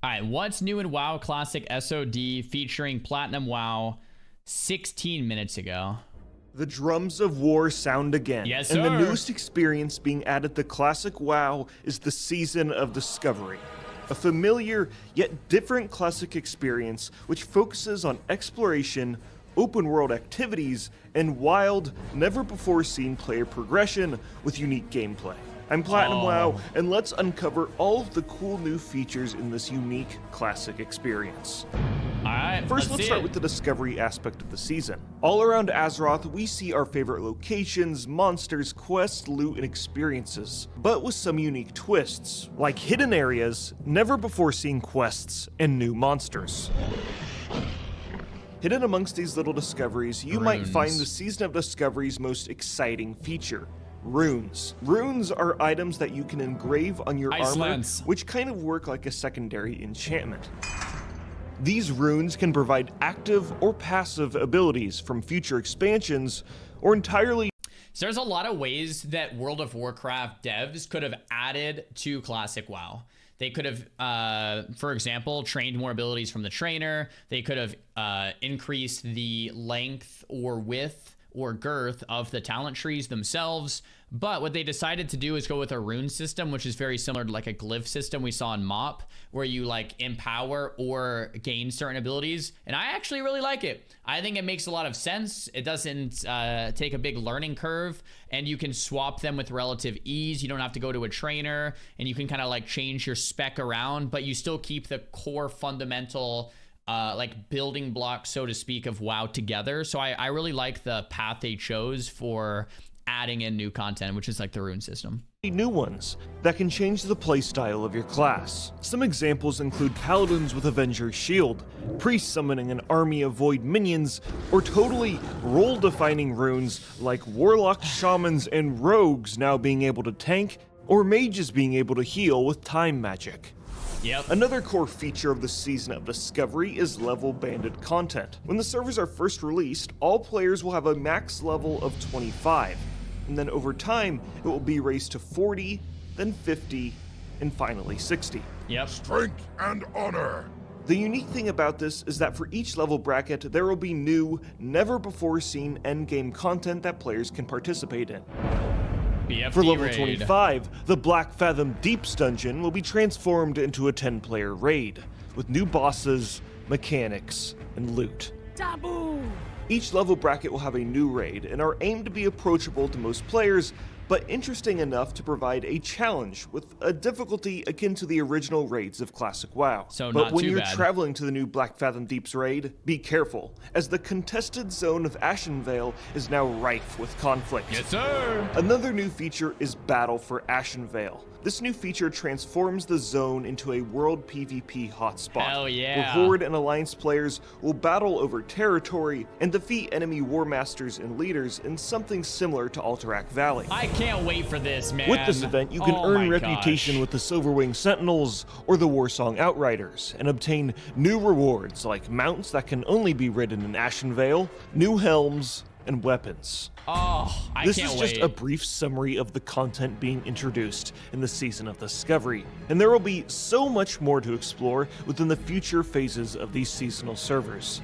All right, what's new in WoW Classic SOD featuring Platinum WoW 16 minutes ago? The drums of war sound again. Yes, and the sir. newest experience being added to Classic WoW is the Season of Discovery. A familiar yet different classic experience which focuses on exploration, open world activities, and wild, never before seen player progression with unique gameplay. I'm Platinum WoW, and let's uncover all of the cool new features in this unique classic experience. Alright, First, let's start with the discovery aspect of the season. All around Azeroth, we see our favorite locations, monsters, quests, loot, and experiences, but with some unique twists, like hidden areas, never before seen quests, and new monsters. Hidden amongst these little discoveries, you might find the Season of Discovery's most exciting feature. Runes. Runes are items that you can engrave on your armor, which kind of work like a secondary enchantment. These runes can provide active or passive abilities from future expansions, or entirely. So there's a lot of ways that World of Warcraft devs could have added to Classic WoW. They could have, for example, trained more abilities from the trainer. They could have increased the length or width or girth of the talent trees themselves. But what they decided to do is go with a rune system, which is very similar to like a glyph system we saw in MoP, where you like empower or gain certain abilities. And I actually really like it. I think it makes a lot of sense. It doesn't take a big learning curve, and you can swap them with relative ease. You don't have to go to a trainer, and you can kind of like change your spec around, but you still keep the core fundamental like building blocks, so to speak, of WoW together. So I really like the path they chose for adding in new content, which is like the rune system. New ones that can change the playstyle of your class. Some examples include paladins with Avenger's Shield, priests summoning an army of void minions, or totally role-defining runes like warlocks, shamans, and rogues now being able to tank, or mages being able to heal with time magic. Yep. Another core feature of the Season of Discovery is level banded content. When the servers are first released, all players will have a max level of 25, and then over time, it will be raised to 40, then 50, and finally 60. Yep. Strength and honor. The unique thing about this is that for each level bracket, there will be new, never before seen endgame content that players can participate in. BFD For level raid. 25, the Black Fathom Deeps dungeon will be transformed into a 10-player raid, with new bosses, mechanics, and loot. Taboo! Each level bracket will have a new raid, and are aimed to be approachable to most players, but interesting enough to provide a challenge with a difficulty akin to the original raids of Classic WoW. So but not when too you're bad. traveling to the new Black Fathom Deeps raid, be careful, as the contested zone of Ashenvale is now rife with conflict. Yes, sir. Another new feature is Battle for Ashenvale. This new feature transforms the zone into a world PvP hotspot. Hell yeah. Where Horde and Alliance players will battle over territory and defeat enemy war masters and leaders in something similar to Alterac Valley. I can't wait for this, man. With this event, you can earn reputation with the Silverwing Sentinels or the Warsong Outriders, and obtain new rewards like mounts that can only be ridden in Ashenvale, new helms, and weapons. Oh, I This can't is wait. just a brief summary of the content being introduced in the Season of Discovery, and there will be so much more to explore within the future phases of these seasonal servers.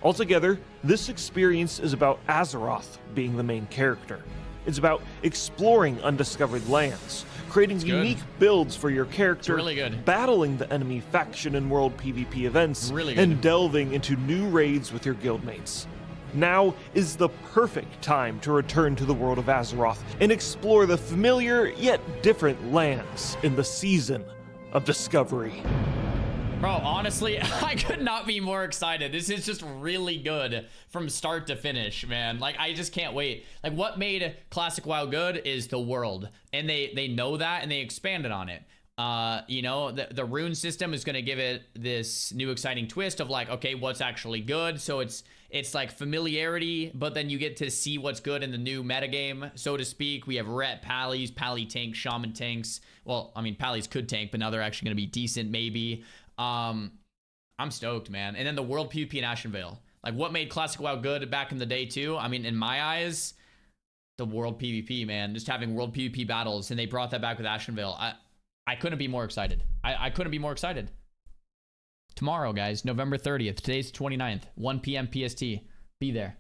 Altogether, this experience is about Azeroth being the main character. It's about exploring undiscovered lands, creating unique builds for your character, really good. battling the enemy faction and world PvP events, Really good. and delving into new raids with your guildmates. Now is the perfect time to return to the world of Azeroth and explore the familiar yet different lands in the Season of Discovery. Bro, honestly, I could not be more excited. This is just really good from start to finish, man. Like, I just can't wait. Like, what made Classic WoW good is the world. And they know that, and they expanded on it. You know, the rune system is going to give it this new exciting twist of like, okay, what's actually good? So it's like familiarity, but then you get to see what's good in the new metagame, so to speak. We have ret pallies, pally tanks, shaman tanks. Well, I mean, pallies could tank, but now they're actually going to be decent, maybe. I'm stoked, man. And then the world PvP in Ashenvale. Like, what made Classic WoW good back in the day, too? I mean, in my eyes, the world PvP, man. Just having world PvP battles, and they brought that back with Ashenvale. I couldn't be more excited. I couldn't be more excited. tomorrow, guys, November 30th. Today's 29th, 1 p.m. PST. Be there.